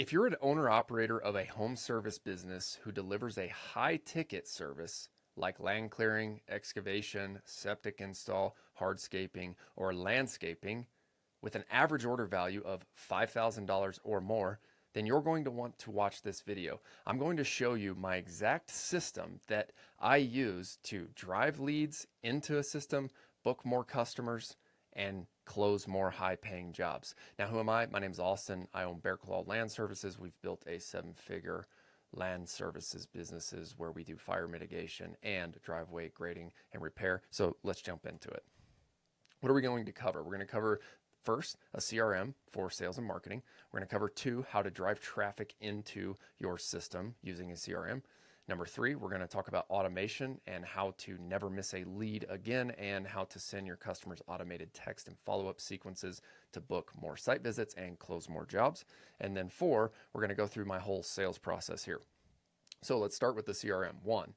If you're an owner operator of a home service business who delivers a high ticket service like land clearing, excavation, septic install, hardscaping, or landscaping with an average order value of $5,000 or more, then you're going to want to watch this video. I'm going to show you my exact system that I use to drive leads into a system, book more customers, and close more high paying jobs. Now, who am I? My name is Austin. I own Bear Claw Land Services. We've built a 7-figure land services businesses where we do fire mitigation and driveway grading and repair. So let's jump into it. What are we going to cover? We're going to cover first a CRM for sales and marketing. We're going to cover 2, how to drive traffic into your system using a CRM. Number 3, we're going to talk about automation and how to never miss a lead again, and how to send your customers automated text and follow-up sequences to book more site visits and close more jobs. And then 4, we're going to go through my whole sales process here. So let's start with the CRM. 1,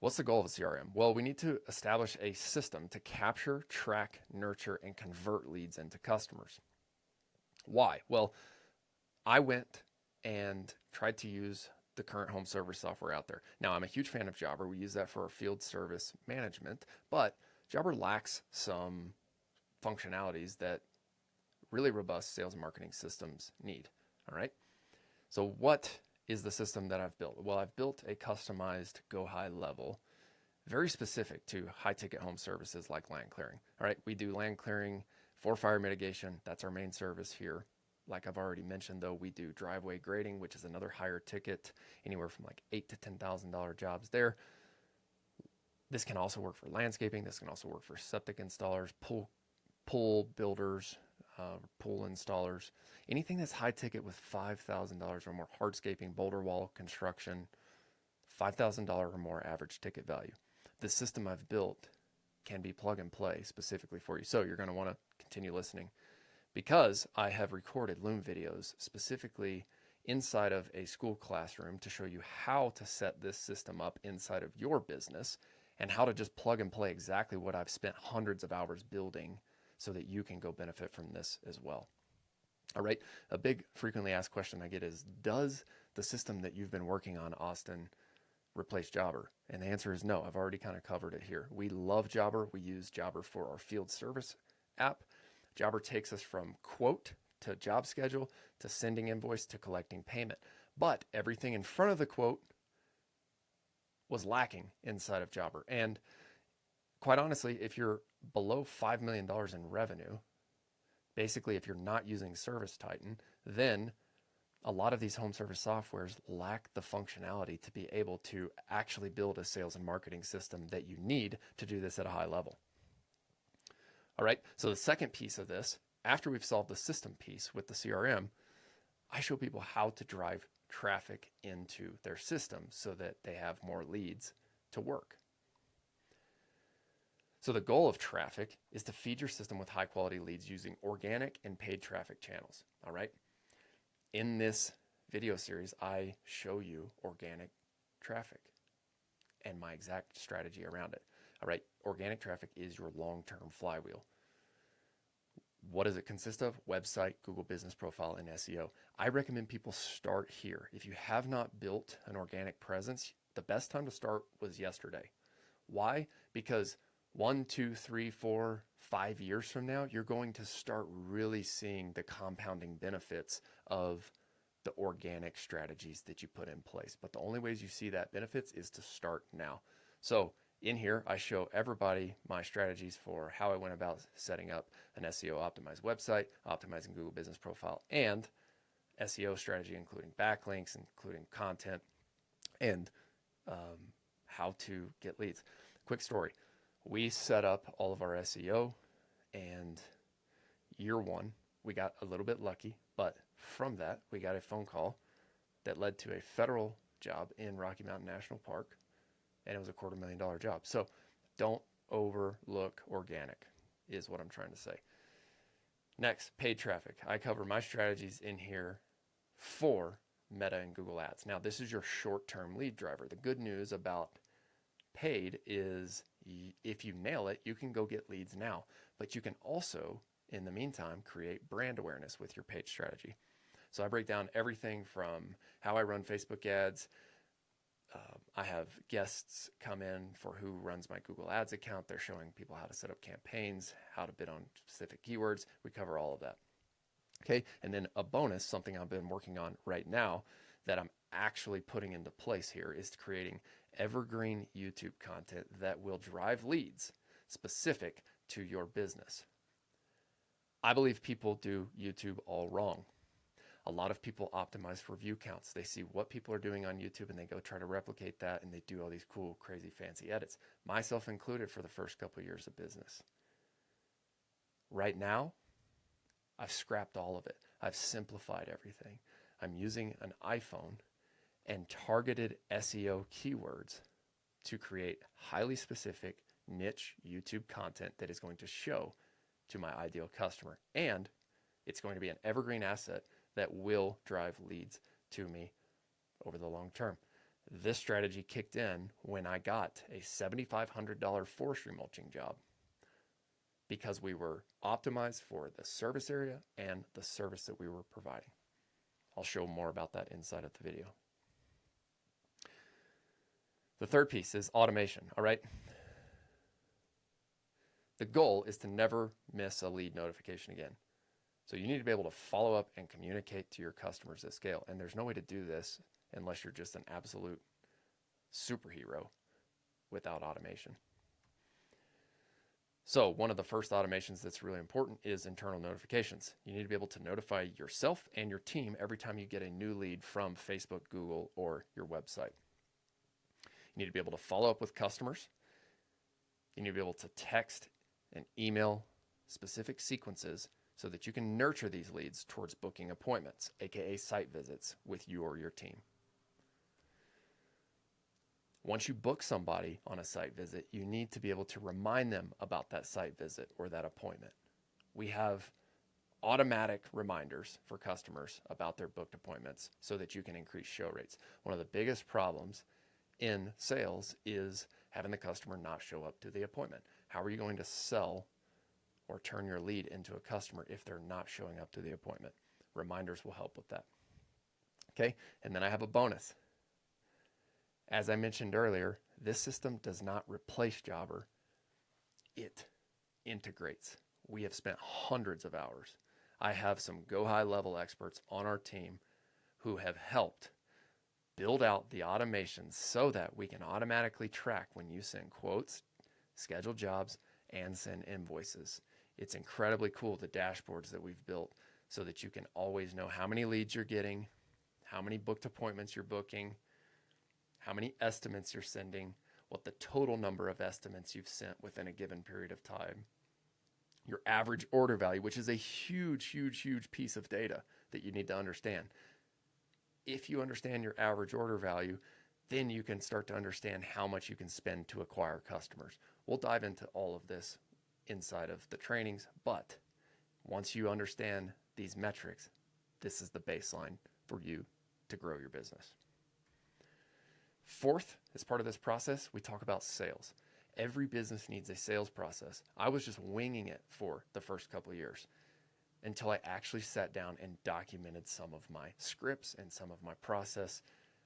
what's the goal of a CRM? Well, we need to establish a system to capture, track, nurture, and convert leads into customers. Why? Well, I went and tried to use the current home service software out there. Now, I'm a huge fan of Jobber. We use that for our field service management, but Jobber lacks some functionalities that really robust sales and marketing systems need. All right. So what is the system that I've built? Well, I've built a customized GoHighLevel, very specific to high ticket home services like land clearing. All right. We do land clearing for fire mitigation. That's our main service here. Like I've already mentioned, though, we do driveway grading, which is another higher ticket, anywhere from like $8,000 to $10,000 jobs there. This can also work for landscaping. This can also work for septic installers, pool builders, pool installers, anything that's high ticket with $5,000 or more. Hardscaping, boulder wall construction, $5,000 or more average ticket value. The system I've built can be plug and play specifically for you. So you're going to want to continue listening, because I have recorded Loom videos specifically inside of a school classroom to show you how to set this system up inside of your business, and how to just plug and play exactly what I've spent hundreds of hours building so that you can go benefit from this as well. All right. A big frequently asked question I get is, does the system that you've been working on, Austin, replace Jobber? And the answer is no. I've already kind of covered it here. We love Jobber. We use Jobber for our field service app. Jobber takes us from quote to job schedule to sending invoice to collecting payment. But everything in front of the quote was lacking inside of Jobber. And quite honestly, if you're below $5 million in revenue, basically if you're not using Service Titan, then a lot of these home service softwares lack the functionality to be able to actually build a sales and marketing system that you need to do this at a high level. All right, so the second piece of this, after we've solved the system piece with the CRM, I show people how to drive traffic into their system so that they have more leads to work. So the goal of traffic is to feed your system with high quality leads using organic and paid traffic channels. All right. In this video series, I show you organic traffic and my exact strategy around it. All right. Organic traffic is your long-term flywheel. What does it consist of? Website, Google Business Profile, and SEO. I recommend people start here. If you have not built an organic presence, the best time to start was yesterday. Why? Because 1, 2, 3, 4, 5 years from now, you're going to start really seeing the compounding benefits of the organic strategies that you put in place. But the only ways you see that benefits is to start now. So in here, I show everybody my strategies for how I went about setting up an SEO optimized website, optimizing Google Business Profile, and SEO strategy, including backlinks, including content, and how to get leads. Quick story. We set up all of our SEO, and year 1, we got a little bit lucky, but from that, we got a phone call that led to a federal job in Rocky Mountain National Park, and it was a $250,000 job. So don't overlook organic is what I'm trying to say. Next, paid traffic. I cover my strategies in here for Meta and Google Ads. Now, this is your short-term lead driver. The good news about paid is if you nail it, you can go get leads now, but you can also, in the meantime, create brand awareness with your paid strategy. So I break down everything from how I run Facebook ads. I have guests come in for who runs my Google Ads account. They're showing people how to set up campaigns, how to bid on specific keywords. We cover all of that. Okay, and then a bonus, something I've been working on right now that I'm actually putting into place here, is creating evergreen YouTube content that will drive leads specific to your business. I believe people do YouTube all wrong. A lot of people optimize for view counts. They see what people are doing on YouTube and they go try to replicate that, and they do all these cool, crazy, fancy edits, myself included, for the first couple of years of business. Right now, I've scrapped all of it. I've simplified everything. I'm using an iPhone and targeted SEO keywords to create highly specific niche YouTube content that is going to show to my ideal customer. And it's going to be an evergreen asset that will drive leads to me over the long term. This strategy kicked in when I got a $7,500 forestry mulching job, because we were optimized for the service area and the service that we were providing. I'll show more about that inside of the video. The third piece is automation, all right? The goal is to never miss a lead notification again. So you need to be able to follow up and communicate to your customers at scale. And there's no way to do this unless you're just an absolute superhero without automation. So one of the first automations that's really important is internal notifications. You need to be able to notify yourself and your team every time you get a new lead from Facebook, Google, or your website. You need to be able to follow up with customers. You need to be able to text and email specific sequences so that you can nurture these leads towards booking appointments, aka site visits, with you or your team. Once you book somebody on a site visit, you need to be able to remind them about that site visit or that appointment. We have automatic reminders for customers about their booked appointments so that you can increase show rates. One of the biggest problems in sales is having the customer not show up to the appointment. How are you going to sell or turn your lead into a customer if they're not showing up to the appointment? Reminders will help with that. Okay, and then I have a bonus. As I mentioned earlier, this system does not replace Jobber. It integrates. We have spent hundreds of hours. I have some GoHighLevel experts on our team who have helped build out the automations so that we can automatically track when you send quotes, schedule jobs, and send invoices. It's incredibly cool, the dashboards that we've built, so that you can always know how many leads you're getting, how many booked appointments you're booking, how many estimates you're sending, what the total number of estimates you've sent within a given period of time, your average order value, which is a huge, huge, huge piece of data that you need to understand. If you understand your average order value, then you can start to understand how much you can spend to acquire customers. We'll dive into all of this inside of the trainings, but once you understand these metrics, this is the baseline for you to grow your business. Fourth, as part of this process, we talk about sales. Every business needs a sales process. I was just winging it for the first couple of years until I actually sat down and documented some of my scripts and some of my process,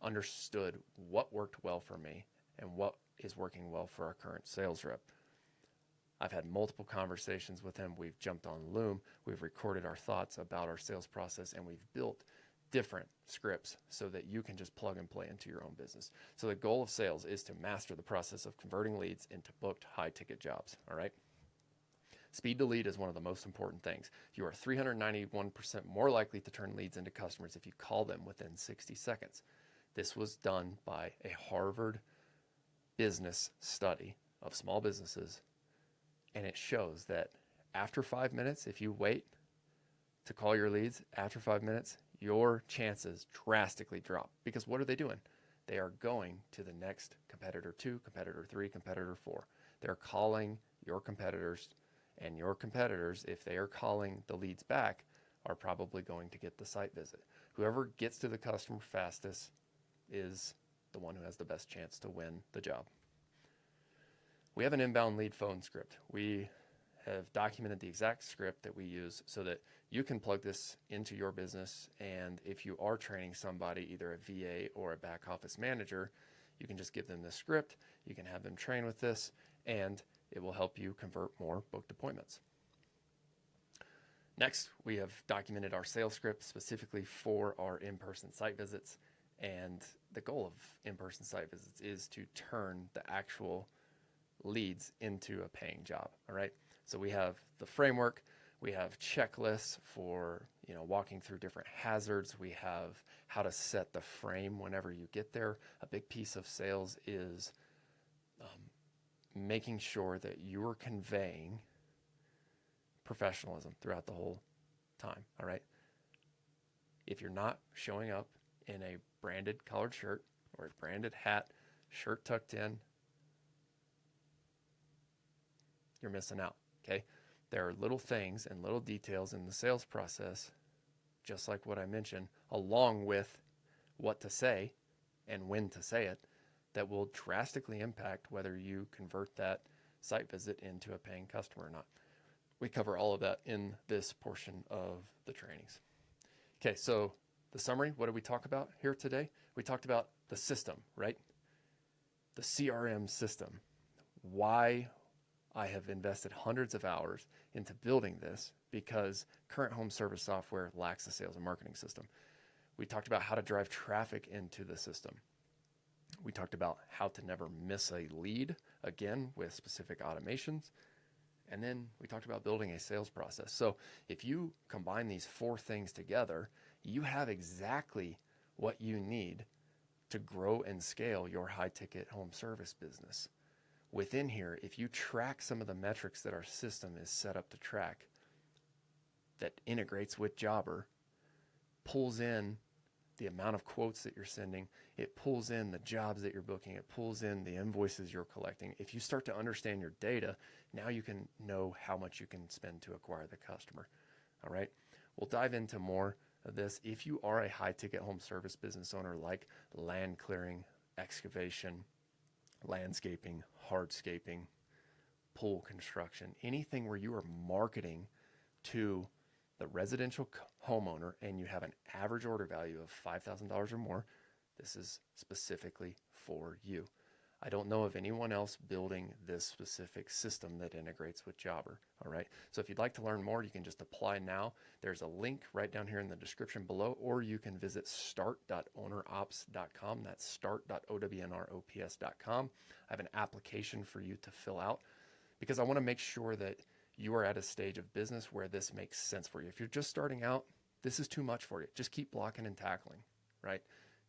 understood what worked well for me and what is working well for our current sales rep. I've had multiple conversations with him. We've jumped on Loom. We've recorded our thoughts about our sales process, and we've built different scripts so that you can just plug and play into your own business. So the goal of sales is to master the process of converting leads into booked high-ticket jobs, all right? Speed to lead is one of the most important things. You are 391% more likely to turn leads into customers if you call them within 60 seconds. This was done by a Harvard business study of small businesses, and it shows that after 5 minutes, if you wait to call your leads, after 5 minutes, your chances drastically drop. Because what are they doing? They are going to the next competitor 2, competitor 3, competitor 4. They're calling your competitors, and your competitors, if they are calling the leads back, are probably going to get the site visit. Whoever gets to the customer fastest is the one who has the best chance to win the job. We have an inbound lead phone script. We have documented the exact script that we use so that you can plug this into your business. And if you are training somebody, either a VA or a back office manager, you can just give them this script. You can have them train with this, and it will help you convert more booked appointments. Next, we have documented our sales script specifically for our in-person site visits. And the goal of in-person site visits is to turn the actual leads into a paying job. All right. So we have the framework, we have checklists for, walking through different hazards. We have how to set the frame whenever you get there. A big piece of sales is making sure that you're conveying professionalism throughout the whole time. All right. If you're not showing up in a branded collared shirt or a branded hat, shirt tucked in, you're missing out. Okay. There are little things and little details in the sales process, just like what I mentioned, along with what to say and when to say it, that will drastically impact whether you convert that site visit into a paying customer or not. We cover all of that in this portion of the trainings. Okay, so the summary, what did we talk about here today? We talked about the system, right? The CRM system. Why I have invested hundreds of hours into building this, because current home service software lacks a sales and marketing system. We talked about how to drive traffic into the system. We talked about how to never miss a lead, again, with specific automations. And then we talked about building a sales process. So if you combine these 4 things together, you have exactly what you need to grow and scale your high-ticket home service business. Within here, if you track some of the metrics that our system is set up to track, that integrates with Jobber, pulls in the amount of quotes that you're sending, it pulls in the jobs that you're booking, it pulls in the invoices you're collecting. If you start to understand your data, now you can know how much you can spend to acquire the customer. All right. We'll dive into more of this. If you are a high ticket home service business owner like land clearing, excavation, landscaping, hardscaping, pool construction, anything where you are marketing to the residential homeowner and you have an average order value of $5,000 or more, this is specifically for you. I don't know of anyone else building this specific system that integrates with Jobber. All right. So if you'd like to learn more, you can just apply now. There's a link right down here in the description below, or you can visit start.ownerops.com. That's start.ownerops.com. I have an application for you to fill out because I want to make sure that you are at a stage of business where this makes sense for you. If you're just starting out, this is too much for you. Just keep blocking and tackling, right?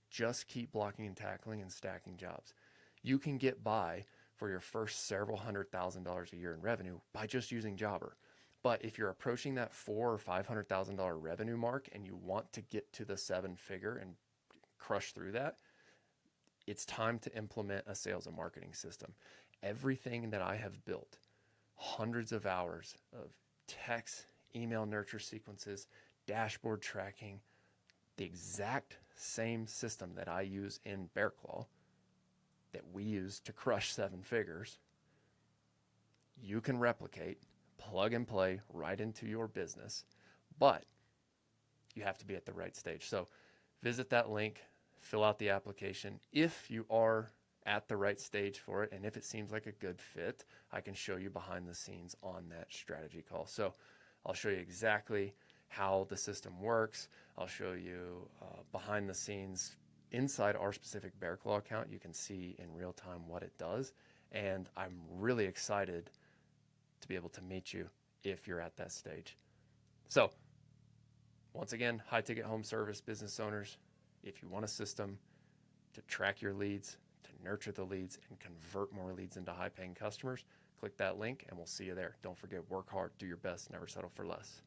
Just keep blocking and tackling and stacking jobs. You can get by for your first several $100,000 a year in revenue by just using Jobber. But if you're approaching that $400,000 or $500,000 revenue mark and you want to get to the 7-figure and crush through that, it's time to implement a sales and marketing system. Everything that I have built, hundreds of hours of text, email nurture sequences, dashboard tracking, the exact same system that I use in Bear Claw that we use to crush 7 figures, you can replicate, plug and play right into your business, but you have to be at the right stage. So visit that link, fill out the application. If you are at the right stage for it, and if it seems like a good fit, I can show you behind the scenes on that strategy call. So I'll show you exactly how the system works. I'll show you behind the scenes inside our specific Bear Claw account. You can see in real time what it does. And I'm really excited to be able to meet you if you're at that stage. So once again, high ticket home service business owners, if you want a system to track your leads, to nurture the leads and convert more leads into high paying customers, click that link and we'll see you there. Don't forget, work hard, do your best, never settle for less.